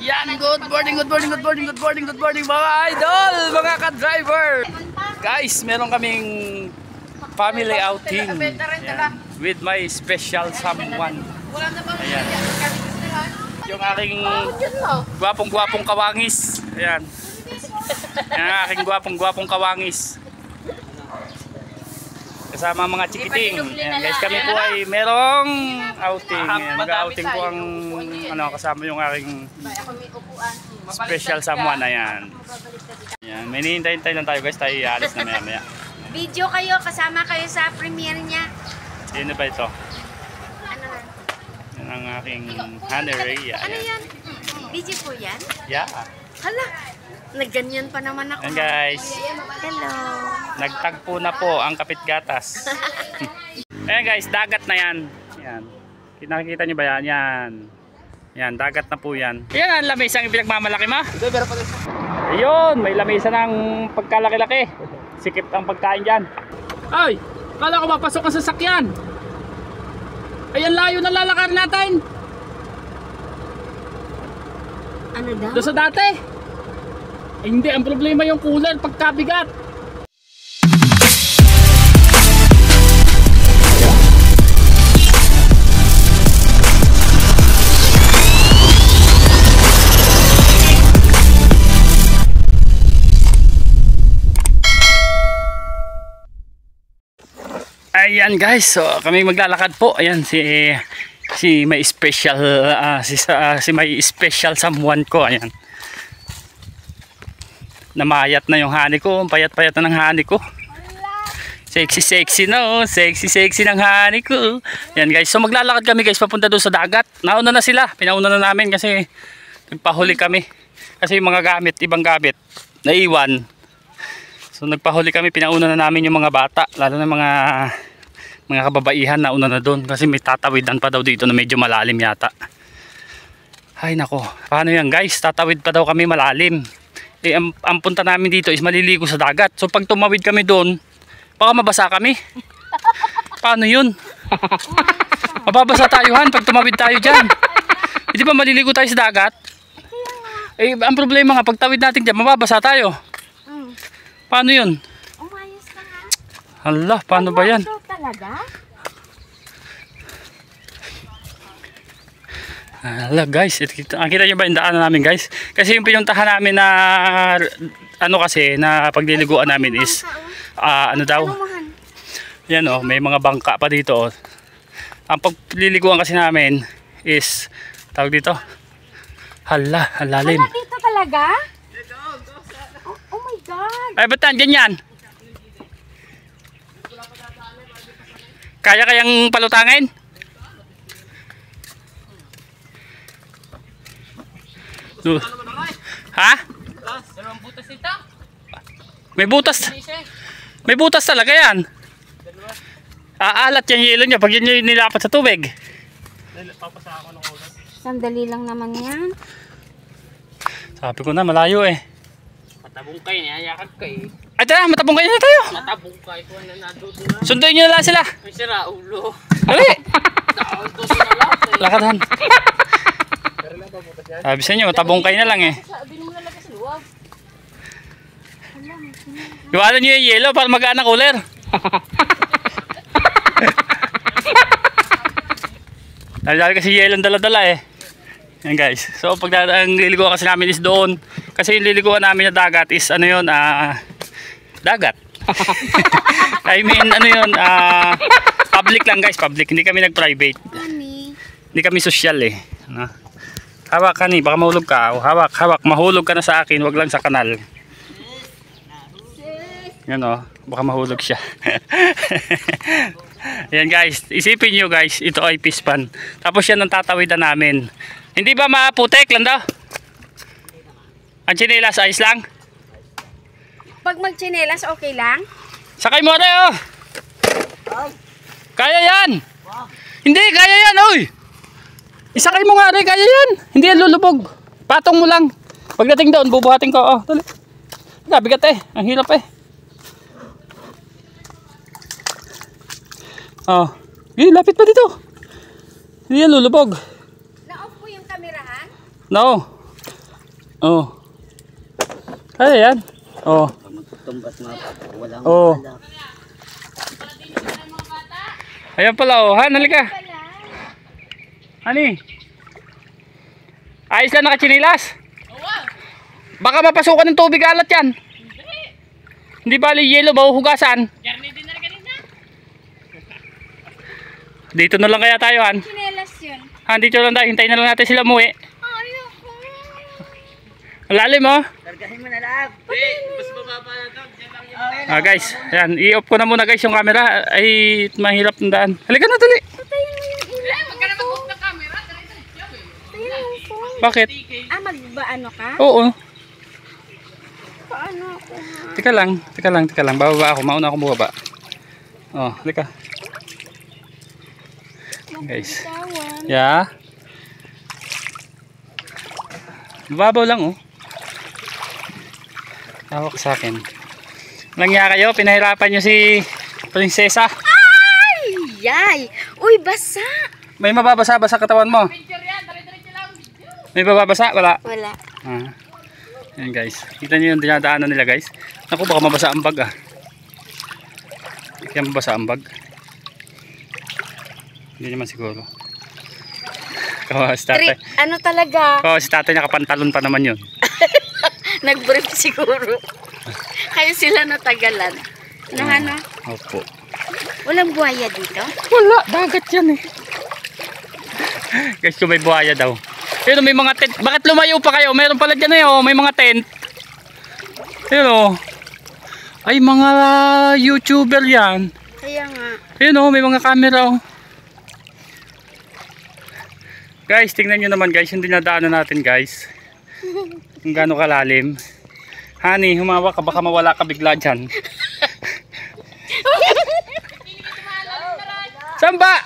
Yan, good morning mga idol, mga ka-driver. Guys, meron kaming family outing. Yan, with my special someone. Ayan. Yung aking gwapong kawangis. Ayan. Yung aking gwapong kawangis. Kasama mga chikiting. Ayan, guys, kami po ay merong outing. Mag-outing po ang kasama yung aking special someone. Ayan. Ayan, may hinihintay lang tayo, guys. Tayo ialis na maya. Video kayo, kasama kayo sa premiere niya. Sino ba ito? Ano yan? Yan ang aking Honey Ray. Ano yan? Video po yan? Yeah. Hala, nagganyan pa naman ako. Ayan, guys. Hello. Nagtagpo na po ang kapit gatas. Ayan, guys, dagat na yan. Yan. Nakikita nyo ba yan? Yan. Yan, dagat na po yan. Yan ang lamesa ang pinagmamalaki mo. Ayun, may lamesa ng pagkalaki-laki. Sikip ang pagkain dyan. Ay, kala ko mapasok ang sasakyan. Ayan, layo na lalakar natin. Ano daw? Doon sa dati. Eh, hindi, ang problema yung cooler pagkabigat. Ayan, guys, so kami maglalakad po. Ayan si may special si may special someone ko. Ayan. Namayat na yung honey ko, payat-payat na ng honey ko. Sexy na, sexy ng honey ko. Ayan, guys, so maglalakad kami, guys, papunta doon sa dagat. Nauna na sila, pinauna na namin kasi nagpahuli kami. Kasi yung mga gamit, ibang gamit naiwan. So nagpahuli kami, pinauna na namin yung mga bata, lalo na mga kababaihan na una na doon kasi may tatawidan pa daw dito na medyo malalim yata. Ay nako, paano yan, guys? Tatawid pa daw kami malalim. Eh, ang punta namin dito is maliligo sa dagat. So pag tumawid kami doon, baka mabasa kami. Paano yun? Mababasa tayo han pag tumawid tayo dyan. Hindi ba maliligo tayo sa dagat? Eh, ang problema nga, pag tawid natin dyan, mababasa tayo. Paano yun? Umayos ka nga. Hala, paano ba yan? Talaga? Hala, guys, kita nyo ba yung daanan namin, guys? Kasi yung pinuntahan namin na kasi na pagliliguan namin is ano daw? Yan oh, may mga bangka pa dito. Ang pagliliguan kasi namin is tawag dito. Hala, lalim. Hala, dito talaga? Oh my God! Ay, ba't yan? Ganyan? Kayang palutangin? Ha? May butas. May butas talaga yan. Aalat yung yelo niya pag yun yung nilapat sa tubig. Sandali lang naman yan. Sabi ko na, malayo eh. Matabungkay niya, yakag ka eh. Ay, tara, matabungkay na tayo. Matabungkay ko na nadodo na. Sunduin nyo lang sila. May sira ulo. Dali. Naauto sa lahat eh. Lakadhan. Sabi sa inyo, matabungkay na lang eh. Sabi mo lalagay sa luwag. Iwanan nyo yung yelo para magaan ang cooler. Dahil kasi yelo ang dala-dala eh. Yan, guys. So pag ang liliguan kasi namin is doon. Kasi yung liliguan namin na dagat is ano yun, dagat. I mean ano yun, public lang, guys, public. Hindi kami nag-private. Hindi kami social eh. Hawak ka ni, baka mahulog ka. Hawak, mahulog ka na sa akin, wag lang sa kanal. Yan o, baka mahulog siya. Yan, guys, isipin nyo, guys, ito ay pispan. Tapos yan ang tatawidan namin. Hindi ba maputek lang daw? Ang tsinelas, ayos lang? Pag magchinelas, okay lang? Sakay mo rin, oh! Kaya yan! Hindi, kaya yan, oy! Isakay mo nga rin, kaya yan! Hindi yan lulubog. Patong mo lang. Pagdating doon, bubuhatin ko, oh. Dali. Bigat eh, ang hirap eh. Oh, lapit pa dito. Hindi yan lulubog. Na-off po yung kamerahan? No. Oh. Ay, yan. Oh. Magtutumbat na walang Oh. alak. Ayan pala oh. Han, halika. Hani? Ayos lang nakachinilas? Baka mapasukan ng tubig alat yan. Hindi bali yelo ba hugasan? Dito na lang kaya tayo Han. Chinelas yun. Han, dito lang tayo. Hintayin na lang natin sila umuwi. Ayoko. Ang lalim oh. Kargahin mo na lang. Mas mababa na to. Diyan lang yung Guys, ayan, i-off ko na muna guys yung camera. Ay, mahirap ng daan. Halika na, dali. Patayin mo yung ilaw. Huwag ka na mag-hook ng camera. Patayin mo yung phone. Bakit? Ah, magbaano ka? Oo. Paano ako ha? Teka lang. Bababa ako. Mauna ako bumaba. Oh, halika. Guys. Tawan. Yeah. Babaw lang oh. Tawag sa akin. Langya kayo, pinahirapan nyo si Prinsesa. Ay! Yay! Uy, basa! May mababasa ba sa katawan mo? picture yan. Dali-diretso lang. May mababasa? Wala. Wala. Ah. Ayan guys. Kita nyo yung dinadaanan nila guys. Naku, baka mabasa ang bag ah. Kaya mabasa ang bag. Hindi naman siguro. Kawawa si tatay. Ano talaga? Kawawa si tatay, nakapantalon pa naman yun. Nag-brief siguro. Kaya sila natagalan. Nahana? Opo. Walang buhaya dito? Wala, dagat yan eh. Guys, kung may buhaya daw. Pero may mga tent. Bakit lumayo pa kayo? Meron pala dyan eh oh. May mga tent. Ayun oh. Ay, mga YouTuber yan. Kaya nga. Ayun oh, may mga camera oh. Guys, tingnan nyo naman guys, yung dinadaanan natin guys. Kung gaano kalalim. Honey, humawak ka, baka mawala ka bigla dyan. Saan ba?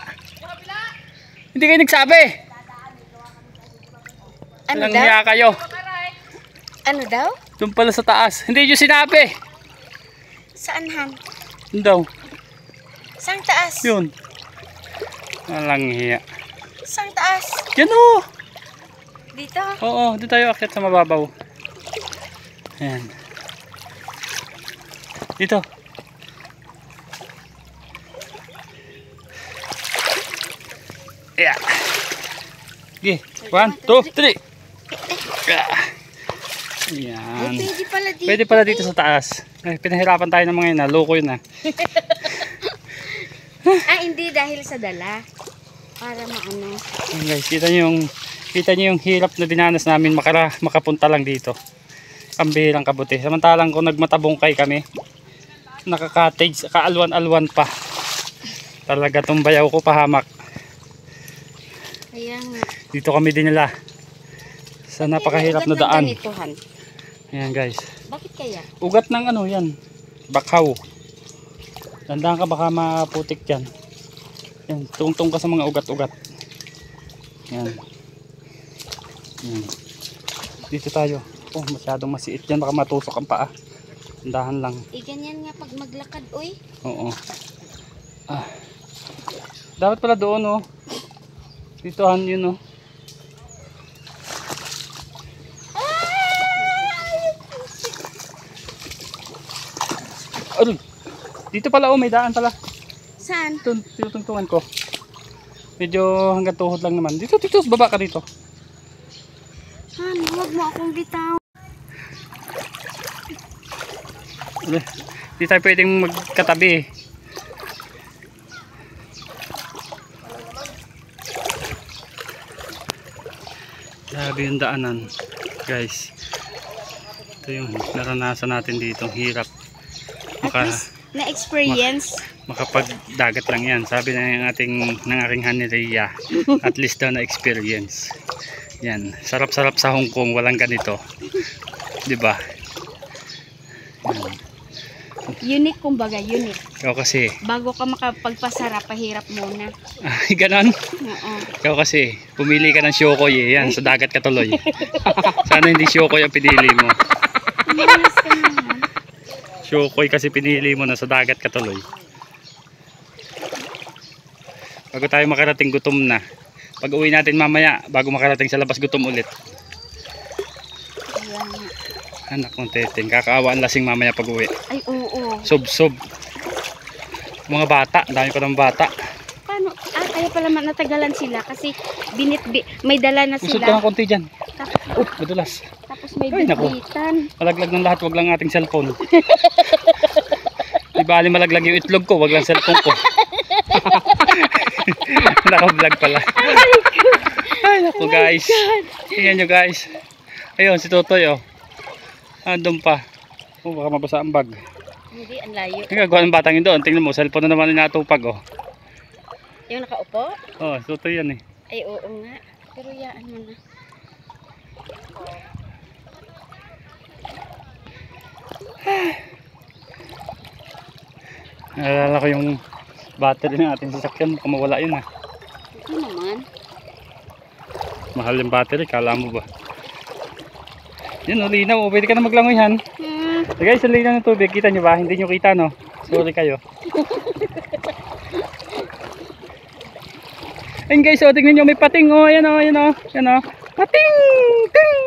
Hindi kayo nagsabi. Ano Walang daw? hiya kayo. Ano daw? Doon pala sa taas. Hindi nyo sinabi. Saan han? Doon daw. Saan taas? Yun. Walang hiya. Saan taas? Yan oh. Dito? Oo, doon tayo akyat sa mababaw. Ayan. Dito. Yeah. Okay. 1, 2, 3. Ay, Ayan. pwede pala dito. Pwede pala dito sa taas. Ay, pinahirapan tayo ng mga yun. Loko yun ah. Ah, hindi dahil sa dala. Para maano. Ayan guys, kita nyo yung hirap na dinanas namin makapunta lang dito. Pambihirang kabuti. Samantalang kung nagmatabungkay kami, nakaka-cottage, kaalwan-alwan pa. Talaga tumbayaw ko pahamak. Kaya nga. Dito kami dinala sa napakahirap na daan. Ganito, han. Ayan guys. Bakit kaya? Ugat ng ano yan. Bakhaw. Tandaan ka baka maputik yan. Yan. Tungtong ka sa mga ugat-ugat. Yan. Yan. Dito tayo. Oh, masyadong masiit yan. Baka matusok ang paa. Tandahan lang. Ganyan nga pag maglakad, uy. Oo. Ah. Dapat pala doon oh. Dito han yun oh. Aray. Dito pala oh, may daan pala. Saan? Tinutungtungan ko. Medyo hanggang tuhod lang naman. Dito, baba ka dito. Han, huwag mo akong bitaw. Di tayo pwedeng magkatabi eh. Grabe yung daanan guys. Ito yung naranasan natin dito. Hirap. At least, na-experience. Makapagdagat lang yan. Sabi ng aking Hanilea, at least daw na experience. Yan. Sarap-sarap sa Hong Kong. Walang ganito. Diba? Yan. Unique kumbaga, unique. Ikaw kasi. Bago ka makapagpasarap, pahirap muna. Ay, ganon. Oo. Ikaw kasi. Pumili ka ng Shokoy eh. Yan. Sa dagat ka tuloy. Sana hindi Shokoy ang pinili mo. Umalis ka naman. Shokoy kasi pinili mo na sa dagat ka tuloy. Bago tayo makarating, gutom na. Pag uwi natin mamaya, bago makarating sa labas, gutom ulit. Kaya nga. Anak kong teteng. Kakaawa ang lasing mamaya pag uwi. Ay, oo. Sob-sob. Mga bata. Dami pa ng bata. Paano? Kaya pala natagalan sila kasi may dala na Usod ka ng sila. konti dyan. Tapos, Madulas. tapos may Ay, naku. bitbitan. Malaglag ng lahat. Wag lang ating cellphone. Di bali malaglag yung itlog ko. Wag lang cellphone ko. Naka-vlog pala. Ay, naku guys. Tingnan nyo guys. Ayun, si Totoy oh. Andun pa. Oh, baka mabasa ang bag. Hindi, ang layo. Ang gagawa ng batang yun doon. Tingnan mo, cellphone na naman yung natupag oh. Yung nakaupo? Oh, si Totoy yan eh. Ay, oo nga. Pero yaan mo na. Naalala ko yung battery ng ating sasakyan. Baka mawala yun ah. Hindi naman. Mahal yung battery, kala mo ba? Yan o, linaw. O, pwede ka na maglangoy han. So guys, ang linaw ng tubig. Kita nyo ba? Hindi nyo kita no? Sorry kayo. Ayun guys, o, tingnan nyo may pating o. Ayan o, ayan o. Ayan o. Pating! Ting!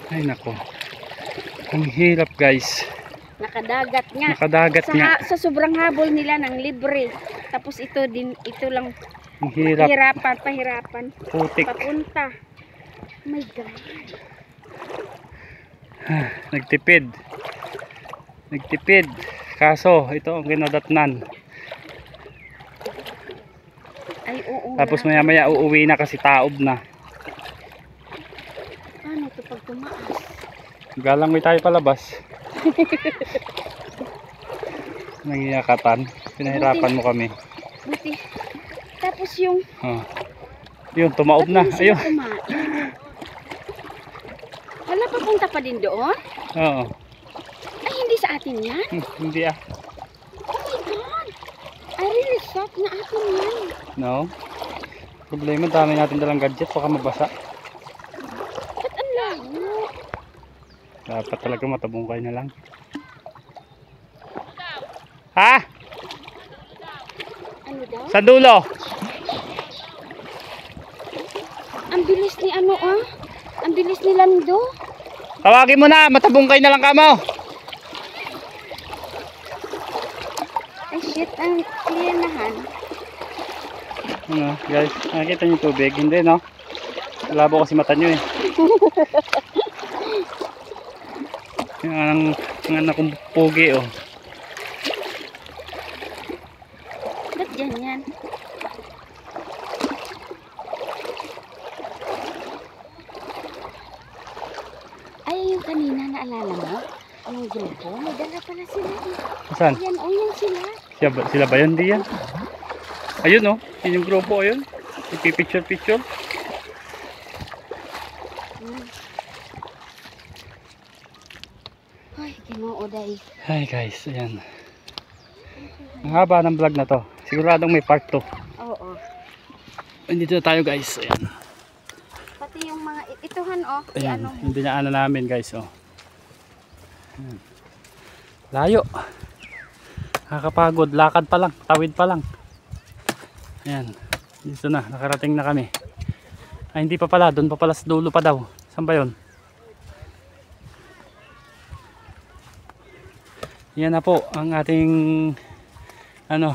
Ay nako. Ang hirap guys. Nakadagat nga. Nakadagat nga. Sa sobrang habol nila ng libre. Tapos ito lang Ang hirap. pahirapan. Putik. Papunta. Oh my God. Nagtipid. Kaso, ito ang ginadatnan. Ay, oo. Tapos maya maya uuwi na kasi taob na. Paano ito pag tumaas? Galangoy tayo palabas. Nangiyakatan. Pinahirapan mo kami. Buti. Tapos yung... Oh. Yun, tumaob na. Ayun. Wala papunta pa din doon? Oo. Ay, hindi sa atin yan? Hindi ah. Oh my God! I really thought na atin yan. No? Problema, dami natin dalang gadget. Baka mabasa. Ba't ang layo? Dapat talaga matabungkay na lang. Ha? Ano daw? Sa dulo. Ang bilis ni ano ah? Ang bilis ni Lando. Tawagin mo na. Matabungkay na lang kamo. Ay shit, ang klinahan. Ano, guys, nakikita niyo tubig? Hindi, no? Labo kasi mata niyo eh. Ang anak kong pugi, oh. Ba't ganyan? Ay, yung kanina naalala mo? Yung grupo, may dala pala sila eh. Saan? Yan, o yan sila. Sila ba yun? Di yan. Ayun, oh. Yun yung grupo, ayun. Ipipicture-picture. Ay, kinuoday. Hi guys, ayan. Ang haba ng vlog na to. Siguradong may part 2. Oo. Andito na tayo guys, ayan. Pati yung mga, ituhan oh. Ayan, Ano, hindi na ano namin guys, oh. Ayan. Layo. Nakakapagod, lakad pa lang, tawid pa lang. Ayan, dito na, nakarating na kami. Ay hindi pa pala, doon pa pala sa dulo pa daw. Saan ba yun? Yan na po ang ating ano,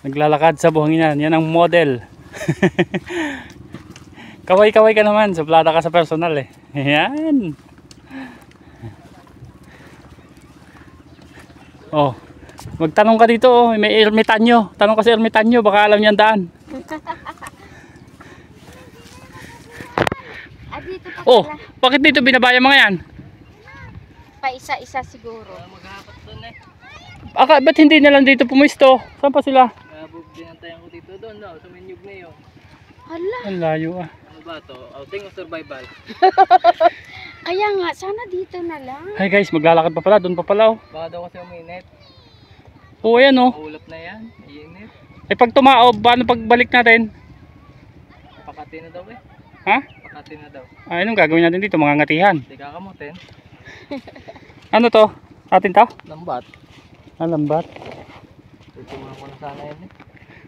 naglalakad sa buhanginan. Yan ang model. Kaway-kaway ka naman, suplada ka sa personal eh. Yan. Oh, magtanong ka dito, oh. May ermitanyo. Tanong ka sa ermitanyo, baka alam niyan daan. ah, dito pa Oh, pala. bakit dito binabaya mga yan? Pa isa-isa siguro. Maghahapat doon eh. Ba't hindi na lang dito pumisto? Saan pa sila? Binantayan ko dito doon daw, sa menyug na yun. Hala, Ang layo ah. Ano ba to? Outing o survival? kaya nga, sana dito na lang. Hi guys, maglalakad pa pala, doon pa pala oh. Baka daw kasi uminit. Oo yan oh. Ulap na yan. Iinit. Ay pag tumaob, paano pagbalik natin? Pakati na daw eh. Ha? Pakati na daw. Ay, anong gagawin natin dito? Mga ngatihan. Hindi kakamutin. Ano to? Atin to? Lambat. Ah, lambat. Tutumahan ko na sana yan eh.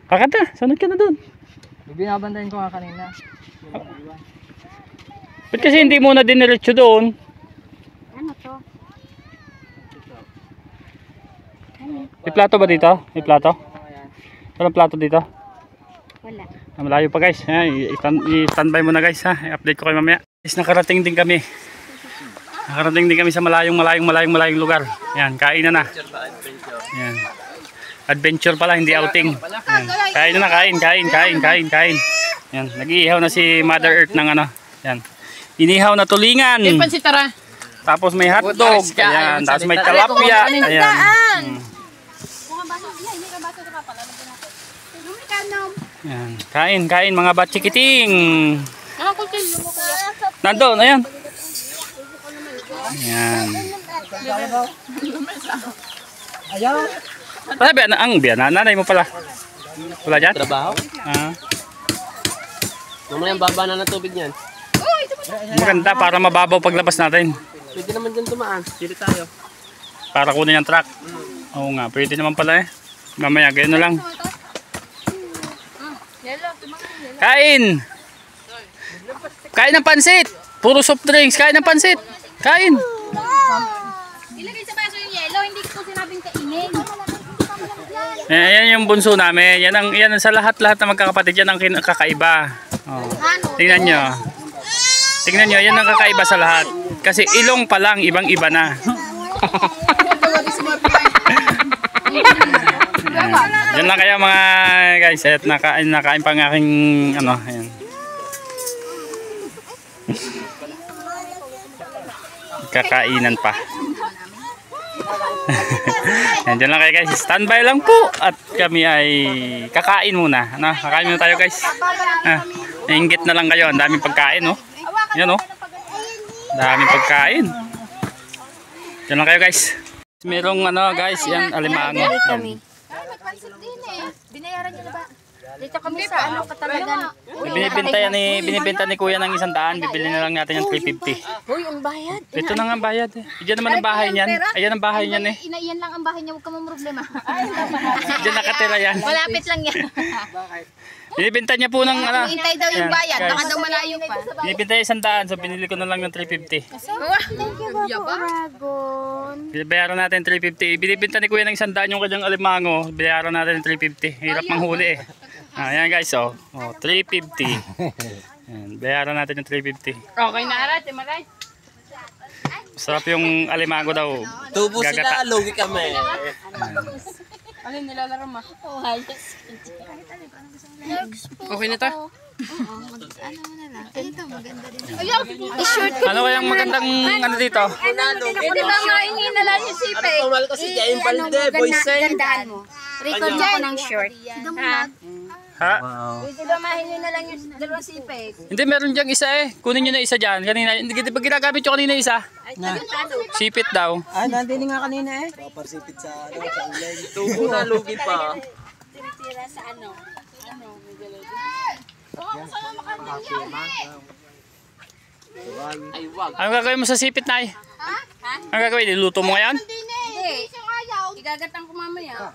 Kakad na, sunod ka na doon. Binabantayan ko nga kanina. Ba't kasi hindi muna diniretso doon? Ano to? Ano? May plato ba dito? May plato? Walang plato dito? Wala. Malayo pa guys. I-standby muna guys ha. I-update ko kayo mamaya. Guys, nakarating din kami. Nakarating din kami sa malayong lugar. Yan, kainan na. Yan. Adventure pala, hindi outing. Yan. Kain na, kain. Yan, nag-iihaw na si Mother Earth ng ano. Yan. Inihaw na tulingan. Tapos may hotdog. Ayan, tapos may tilapia. Ayan. Yan. Kain mga bachikiting. Nandun, ayan. Ayan. Pala ba ang nanay mo pala? Wala dyan? Trabaho? Ah. Mamaya ang baba na ng tubig niyan. Maganda para mababaw paglabas natin. Pwede naman dyan tumaan. Pili tayo. Para kunin yung truck. Oo nga, pwede naman pala eh. Mamaya, ganyan na lang. Kain! Kain ng pansit! Puro soft drinks, kain ng pansit! Kain! Ilagay sa baso yung yelo, hindi ko sinabing kainin. Yan yung bunso namin. Yan ang sa lahat na magkakapatid. Yan ang kakaiba. Oh. Tingnan nyo. Tingnan nyo, yan ang kakaiba sa lahat. Kasi ilong pa lang, ibang-iba na. Diyan lang kaya mga guys. At nakain pang aking ano. Ayan. Kakainan pa. Yan, dyan lang kayo guys. Standby lang po. At kami ay kakain muna. Ano? Kakain muna tayo guys. Inggit na lang kayo. Ang daming pagkain oh. Yan oh. Daming pagkain. Dyan lang kayo guys. Merong ano guys. Yan alimango. Nagpansit din eh. Binayaran niyo na ba? Dito kami sa ano Katalagan. Binibenta ni kuya ng 100. Bibili na lang natin yung 350. Hoy, ang bayad. Ito na nga ang bayad eh. Diyan naman ang bahay niyan. Ayan ang bahay niyan eh. Inaiyan lang ang bahay niya, huwag ka mong problema. Diyan nakatira yan. Malapit lang yan. Binibenta niya po ng ano. Hintay daw yung Ayan, bayad, guys. baka daw malayo pa. Binibenta niya 100. So binili ko na lang ng 350. Thank you, Babu Aragon. Binayaran natin 350. Binibenta ni kuya ng 100 yung kanyang alimango. Binayaran natin ng 350. Hirap manghuli eh. Ayan guys oh. 350. Ayan, bayaran natin yung 350. Okay na arat, maray. Sarap yung alimango daw. Tubo sila, lugi kami. Alin nilalaro mo? Okay na to? Ano kayang magandang ano dito? Hindi ba maingi na lang yung sipe? Tumal kasi Jaime Balde, boysen. Gandaan mo. Record mo ko ng short. Ha? Hindi ba mahingi na lang yung dalawang sipe? Hindi, meron diyang isa eh. Kunin nyo na isa dyan. Kanina, hindi ba ginagamit yung kanina isa? Sipit daw. Nandini nga kanina eh. Tubo na, lugi pa. Tira sa ano? Ay, wag. Ano gagawin mo sa sipit, Nay? Ano gagawin? Iluto mo ngayon? Hindi. Igagatang ko mamaya.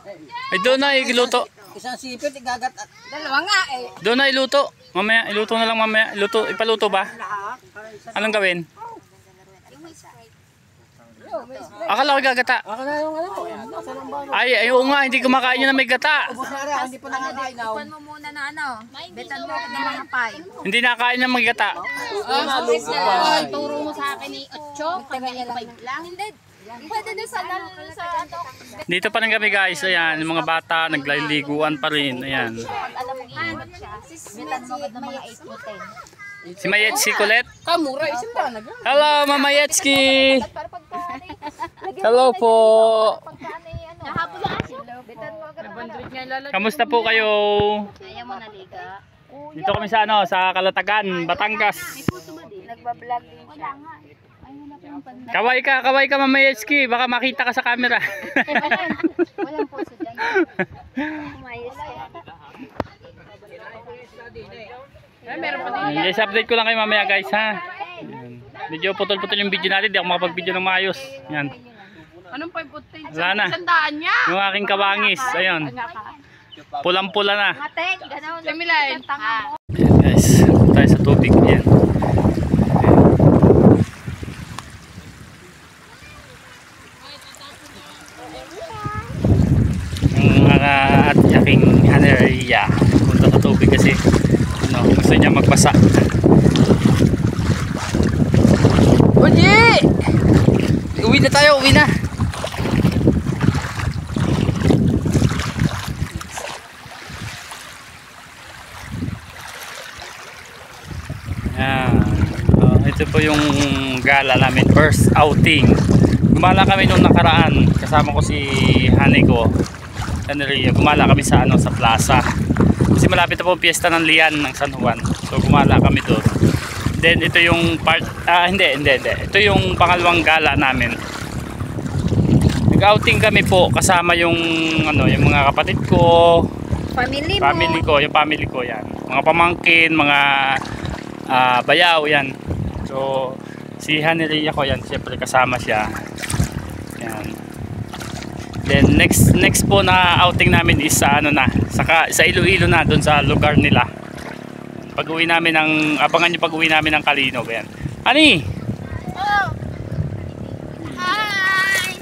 Ay, doon na iluto. Isang sipit, igagat at Dalawa nga eh. Doon na iluto. Mamaya, iluto na lang mamaya. Ipaluto ba? Anong gawin? Akala ko gagata. Ay, oo nga, hindi kumakain yun na may gata. hindi pa nakakain na. Ipan mo muna na ano. Betan mo ng mga pay. Hindi nakakain ng may gata. Turo mo sa akin ni 8, kami 5 lang. Hindi. Pwede din sa ano. Dito pa rin kami guys. Ayan, yung mga bata, naglaliguan pa rin. Ayan. Alam mo hanap siya. Betan mo ng mga 8 o 10. Si Mayetski Colette. Kamura, isin ba na? Hello, Mama Yetski. Hello po. Nahapon na aso. Betan mo agad. Kamusta po kayo? Ayaw mo naliga. Dito kami sa ano, sa Kalatagan, Batangas. Nagbablog din siya. Kaway ka Mama Yetski. Baka makita ka sa camera. Walang puso dyan. Umayos ka. Yes, update ko lang kayo mamaya guys ha. Ayan. Medyo putol-putol yung video natin. Di ako makapag-video ng maayos. Yan. Anong 5 o 10? Wala na. Sandaan niya. Yung aking kawangis. Ayun. Pulang-pula na. Matek, gano'n. Kamilan. Tanga mo. Ayan guys, tayo sa tubig. Ayan. Ang mga at aking haneria punta sa tubig kasi ano, gusto niya magbasa. Uy! Uwi na tayo, uwi na. Ayan. Ito po yung gala namin, first outing. Gumala kami nung nakaraan, kasama ko si Honey ko. Gumala kami sa sa plaza. Kasi malapit na po piyesta ng Lian ng San Juan. So gumala kami doon. Then ito yung part hindi. Ito yung pangalawang gala namin. Nag-outing kami po kasama yung yung mga kapatid ko, family ko, yung family ko yan. Mga pamangkin, mga bayaw yan. So si Haneria ko yan, siyempre kasama siya. Yan. Then next po na outing namin is sa sa Iloilo na, doon sa lugar nila. Pag-uwi namin abangan niyo pag-uwi namin ng Kalinog yan. Ani? Oh. Hi.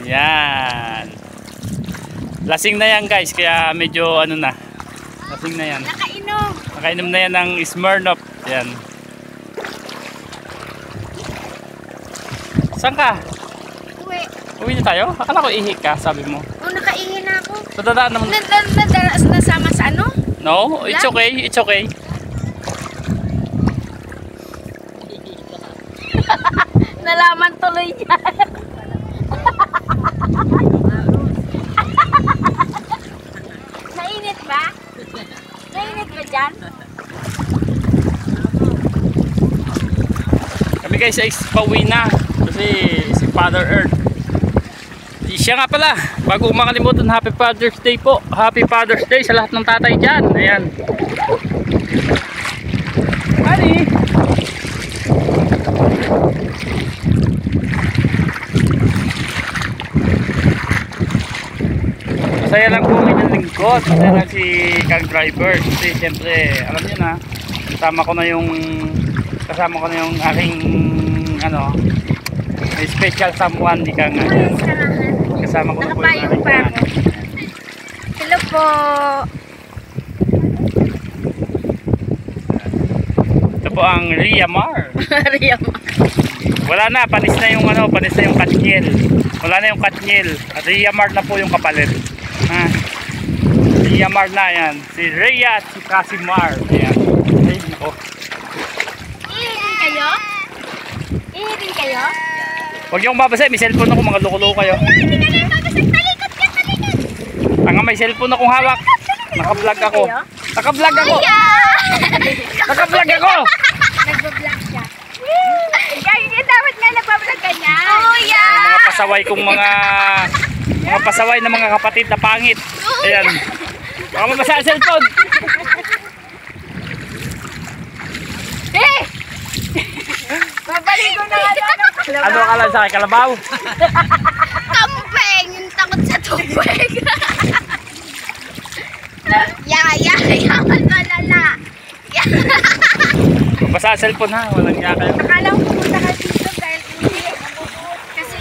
Ayan. Lasing na yan guys, kaya medyo lasing na yan. Nakainom na yan ng Smirnoff. Ayan. Saan ka? Uwi na tayo? Akala ko ihi ka, sabi mo. Oh, nakaihi na ako. So dadaan naman. Nasama sa ano? No, it's okay, it's okay. Nalaman tuloy niya. Nainit ba? Nainit ba dyan? Kami guys ay pauwi na kasi si Father Earth. Siya nga pala, bago makalimutan, Happy Father's Day po. Happy Father's Day sa lahat ng tatay dyan. Ayan. Honey! Masaya lang po ng lingkod. Masaya lang si Kang Driver. Kasi siyempre, alam niyo na, kasama ko na yung aking may special someone di Kang. Kasama ko na po yung Nakapayong pa ako. Hello po. Ito po ang Ria Mar. Maria mo. Wala na, panis na yung katnyel. Wala na yung katnyel. At Ria Mar na po yung kapalit. Ha? Ria Mar na yan. Si Ria at si Casimar. Ayan. Ay, nako. Ihirin kayo? Ihirin kayo? Huwag niyong mabasa, may cellphone ako, mga loko-loko kayo. Hindi ka na mabasag. Talikot ka, talikot. Tanga, may cellphone akong hawak. Naka-vlog ako. Naka-vlog ako. Naka-vlog ako. Nag-vlog siya. Kaya dapat nga nagpa-vlog ka niya. Oh, yeah. Mga pasaway kong mga pasaway na mga kapatid na pangit. Ayan. Baka mabasa ang cellphone. Eh! Babalik ko na Ano akala sa akin, kalabaw? Kampeng! Yung takot sa tubig. Yaya! Malala! Mabasa ang cellphone ha, walang niya kayo. Akala ko pumunta ka dito dahil hindi. Kasi...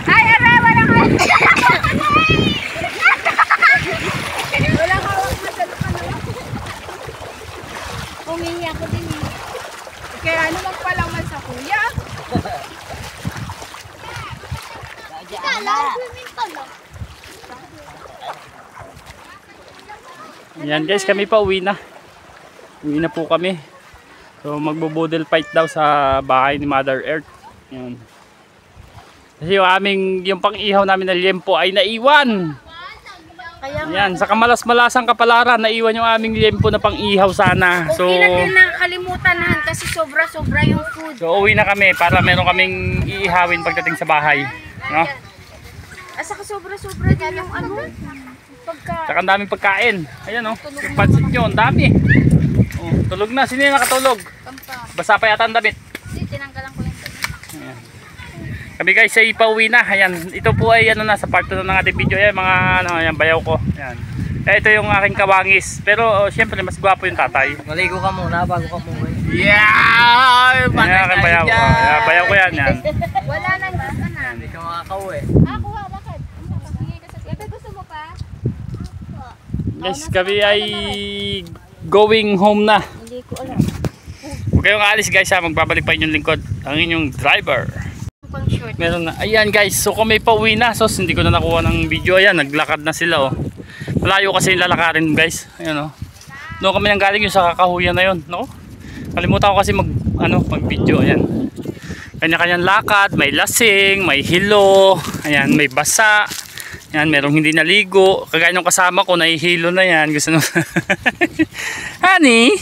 Ay, aray! Walang hawak! Walang hawak na sa lukano. Umihi ako din eh. Kaya ano magpalaman sa kuya? Kala, swimming pa lang. Yan guys, kami pa uwi na. Uwi na po kami. So magbo-bodel fight daw sa bahay ni Mother Earth. Yan. Kasi yung pang-ihaw namin na liempo ay naiwan. Kaya Yan, sa kamalas-malasang kapalaran, naiwan yung aming liempo na pang-ihaw sana. So okay na din nakalimutan na kasi sobra-sobra yung food. So uwi na kami para meron kaming iihawin pagdating sa bahay, no? Saka sobra-sobra din yung ano. Saka ang daming pagkain. Ayan oh, yung pansit nyo, ang dami. Oh, tulog na, sino yung nakatulog? Basa pa yata ang damit. Tinanggalan ko lang. Ayan. Kami guys ay pauwi na. Ayan, ito po ay ano na sa part 2 ng ating video. Ayan, mga ano, ayan, bayaw ko. Ayan. Ito yung aking kawangis. Pero syempre mas gwapo yung tatay. Maligo ka muna bago ka umuwi. Yeah! Ayan, aking bayaw ko. Ayan, bayaw ko yan. Yan. Wala nang gusto na. Hindi ka makakauwi. Kuha, bakit? Sige, kasi gusto mo pa? Guys, kami ay going home na. Hindi ko alam. Huwag kayong aalis guys ha. Magbabalik pa inyong lingkod. Ang inyong driver. Pang short. Meron na. Ayan guys, so kami pauwi na. So hindi ko na nakuha ng video. Ayan, naglakad na sila oh. Malayo kasi yung lalakarin guys. Ayan oh. Doon kami nang galing yung sa kakahuyan na yun. No? Kalimutan ko kasi mag video. Ayan. Kanya-kanyang lakad. May lasing, may hilo. Ayan, may basa. Ayan, merong hindi naligo. Kagaya nung kasama ko, nahihilo na yan. Gusto nung... Honey!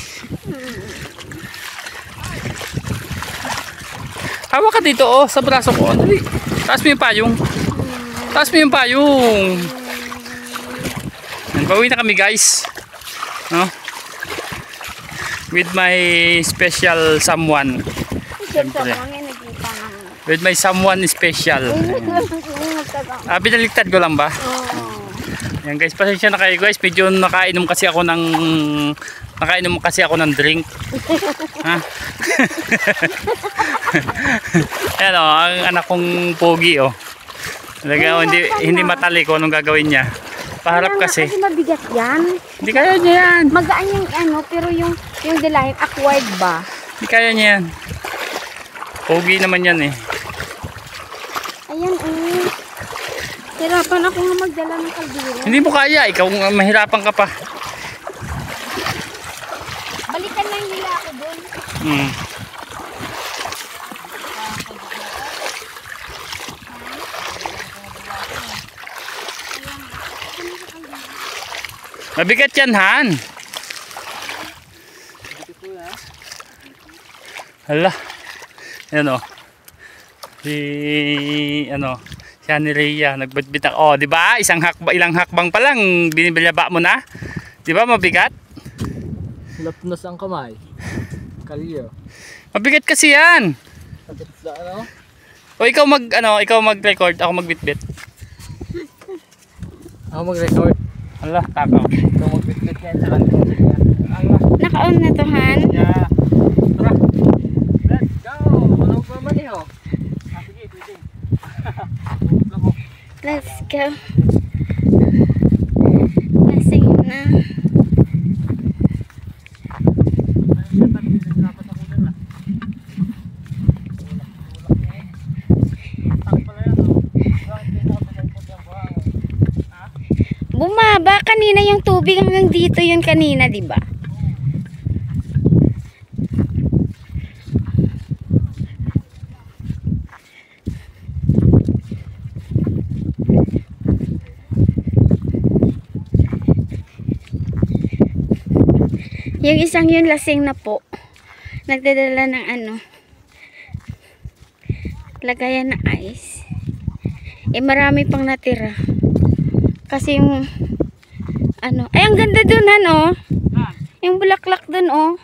Hawak ka dito oh, sa braso ko. Dali. Taas mo yung payong. Taas mo yung payong. Pauwi na kami guys. No? With my special someone. Siyempre. With my someone special. Pinaliktad ko lang ba? Yan guys, pasensya na kayo guys. Medyo nakainom kasi ako ng drink. Ha? Ayan o, ang anak kong pogi o. Talaga, hindi matali ko anong gagawin niya. Paharap kasi. Kasi mabigat yan. Hindi kaya niya yan. Magaan yung ano, pero yung dalahin, acquired ba? Hindi kaya niya yan. Pogi naman yan eh. Ayan eh. Hirapan ako nga magdala ng kaldero. Hindi mo kaya, ikaw mahirapan ka pa. Balikan lang nila ako doon. Mabigat yan, Han. Hala. Yan o. Si Ani Rhea nagbitbit ako. Oh, di ba? Ilang hakbang pa lang binibilaba mo na. Di ba mabigat? Lapnos ang kamay. Kaliyo. Mabigat kasi yan. Sakit sa ano? O ikaw mag-record, ako magbitbit. Ako mag-record. Hala, takaw. Ikaw mag-bitbit yan sa kanto. Naka-on na to, Han. Yeah. Tara. Let's go! Ano pa man yun? Sige, pwede. Let's go. Lasing na. Bumaba kanina yung tubig hanggang dito yun kanina, di ba? Yung isang yun lasing na po. Nagdadala ng ano. Lagayan ng ice. Eh marami pang natira. Kasi yung ano, ay ang ganda dun ano. Yung bulaklak dun oh.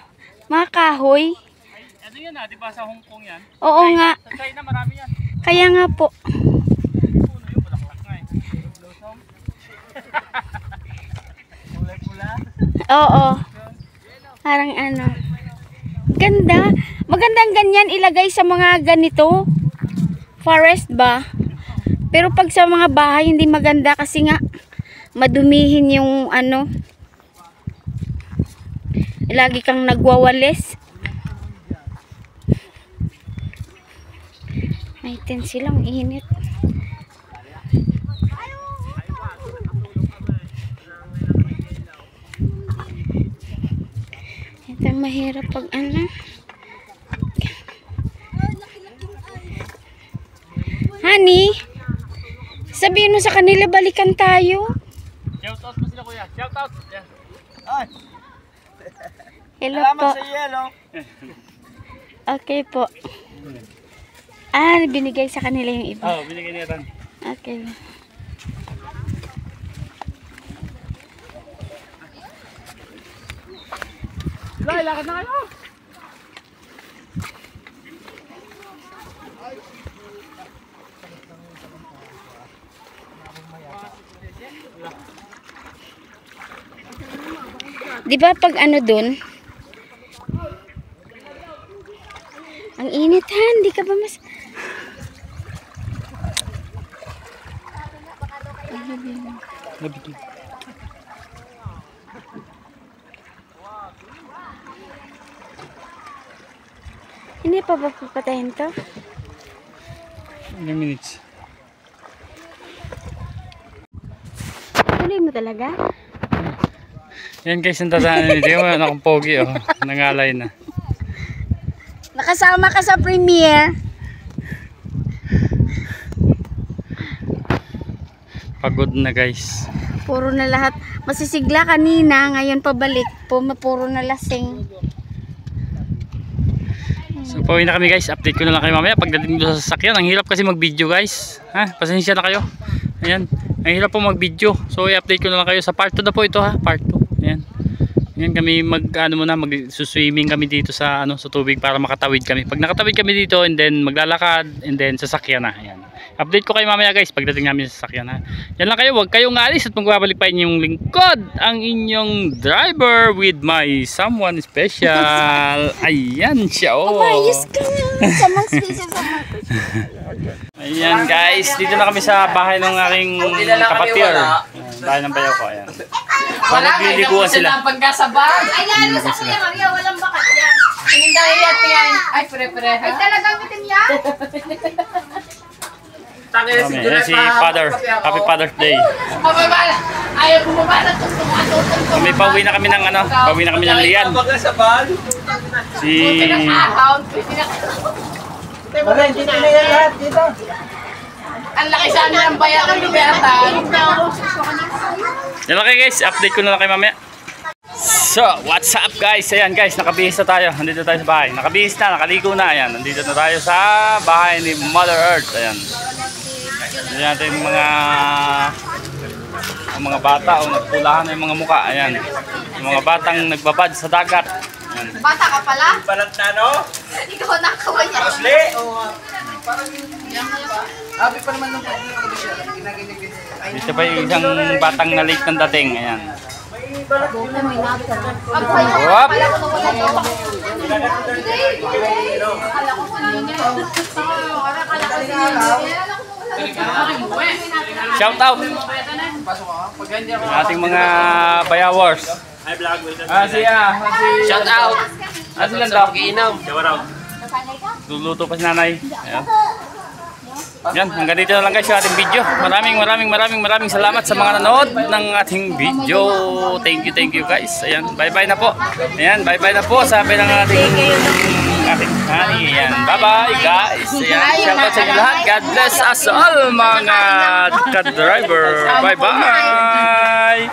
Mga kahoy. Ay, ano yan di ba sa Hong Kong yan? Oo nga. Sa China marami yan. Kaya nga po. Puno yung bulaklak nga eh. Blossom. Kulay-pula. Oo. Parang ano. Ganda. Magandang ganyan ilagay sa mga ganito. Forest ba? Pero pag sa mga bahay hindi maganda kasi nga madumihin yung ano. Lagi kang nagwawalis. May tensi lang, init. Ito mahirap pag ano. Honey, sabihin mo sa kanila balikan tayo. Shoutout mo sila kuya. Shoutout. Yeah. Ay! Hello Salamat po. sa yelo. Okay po. Binigay sa kanila yung iba. Oh, binigay niya rin. Okay. Sila, lakad na kayo. Di ba pag ano dun? Ang init ha, hindi ka ba mas... Hindi pa ba papatayin to? Ilang minutes? Tuloy mo talaga? Yan guys, yung tatanan nito. Yung akong pogi, oh. Nangalay na. Nakasama ka sa premiere. Pagod na guys. Puro na lahat. Masisigla kanina, ngayon pabalik. Puro na lasing. So pauwi na kami guys, update ko na lang kayo mamaya pagdating doon sa sasakyan. Ang hirap kasi mag video guys, ha? Pasensya na kayo. Ayan, ang hirap po mag video. So i-update ko na lang kayo sa part 2 na po ito ha, part 2. Ayan. Ayan kami mag-swimming kami dito sa sa tubig para makatawid kami. Pag nakatawid kami dito and then maglalakad and then sasakyan na. Ayan. Update ko kayo mamaya guys pagdating namin sa sasakyan ha. Yan lang kayo, huwag kayong aalis at magbabalik pa inyong lingkod, ang inyong driver with my someone special. Ayan siya oh. Ayos ka na. Samang special sa mga. Ayan guys, dito na kami sa bahay ng aking kapatid. Bahay ng bayaw ko, ayan. Wala nga, Nagliliguan sila. pagkasabay. Ay, lalo sa Kuya Maria, walang bakat yan. Tingin dahil yan. Ay, pre-pre. Ay, talagang itim yan. Tangin Kami, ayan si Father. Happy Father's Day. Mababala. Ayaw bumabala. Kami pauwi na kami ng pauwi na kami ng Lian. Pagkasabay. Si Wala, hindi na yan lahat dito. Ang laki sa amin ang bayaran ni Bertan. yan lang kayo guys, update ko na lang kayo mamaya. So, what's up guys? Ayan guys, nakabihis na tayo. Nandito tayo sa bahay. Nakabihis na, nakaligo na. Ayan, nandito na tayo sa bahay ni Mother Earth. Ayan. Ayan natin yung mga bata o nagpulahan na yung mga muka. Ayan. Yung mga batang nagbabad sa dagat. Ayan. Bata ka pala? Balantano? Ikaw nakaway yan. Rosli? Happy pa naman nung ginaginig. Dito pa yung isang batang na late ng dating. Ayan. Wap! Shout out! Ating mga bayawars. Shout out! Sila daw. Luluto pa si nanay. Ayan. Yan, hanggang dito na lang guys yung ating video. Maraming salamat sa mga nanood ng ating video. Thank you guys. Ayan, bye-bye na po. Ayan, bye-bye na po. Sabi ng ating honey. Ayan, bye-bye guys. Ayan, shout out sa inyo lahat. God bless us all mga ka-driver. Bye-bye.